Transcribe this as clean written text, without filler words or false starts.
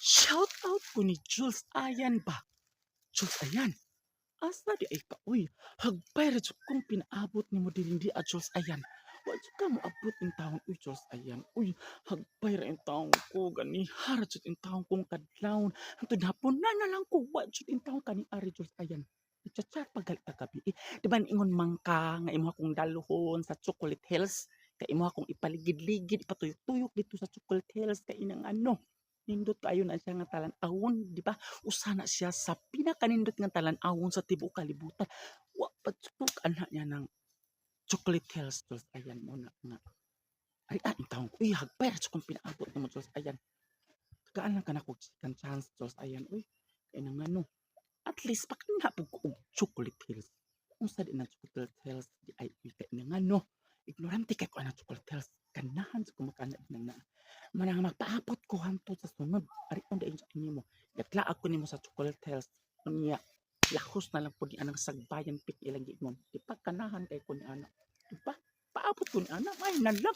Shout out ko ni Jules Ayan ba? Jules Ayan? Asa di ay ka, uy. Hagbay ra jud kung pinaabot ni mo di a Jules Ayan. Wa jud ka mo abot in taon, uy Jules Ayan. Uy, hagbay ra in taon ko gani. Hara jud in taon kong kadlawon. Hangtod hapon na lang ko wa jud in taon kani ari Jules Ayan. Chat pagal ka gabi. Di ba ingon mangka nga imo akong daluhon sa Chocolate Hills? Kay imo akong ipaligid-ligid, ipatuyok-tuyok dito sa Chocolate Hills kay inang ano. Nindot kayo na siya nga talan-awon, di ba? Usa na siya sa pinakanindot nga talan-awon sa tibuok kalibutan. Wa pa tsuk anak niya ng Chocolate Hills, Diyos. Ayan mo na nga. Ay, ang taong ko. Uy, hagpay. At kung pinaabot mo, Diyos. Ayan. Kagaan lang ka na kung second chance, Diyos. Ayan. Uy, kaya nang ano. At least, pakinapog ko og Chocolate Hills. Kung sa di ng Chocolate Hills, di ay kaya nang ano. Ignorante kay ko ang Chocolate Hills. Kanahan sa kumakanak na manang magpaabot ko hanto sa sunod. Ari on dayon sa inyo mo. Gatlaag ko nimo sa Chocolate Hills. Unya lahos na lang po di anang sagbayan pik ilang giingon. Di pa kanahan kay ko ni ana. Di pa paabot ko ni ana may na lang.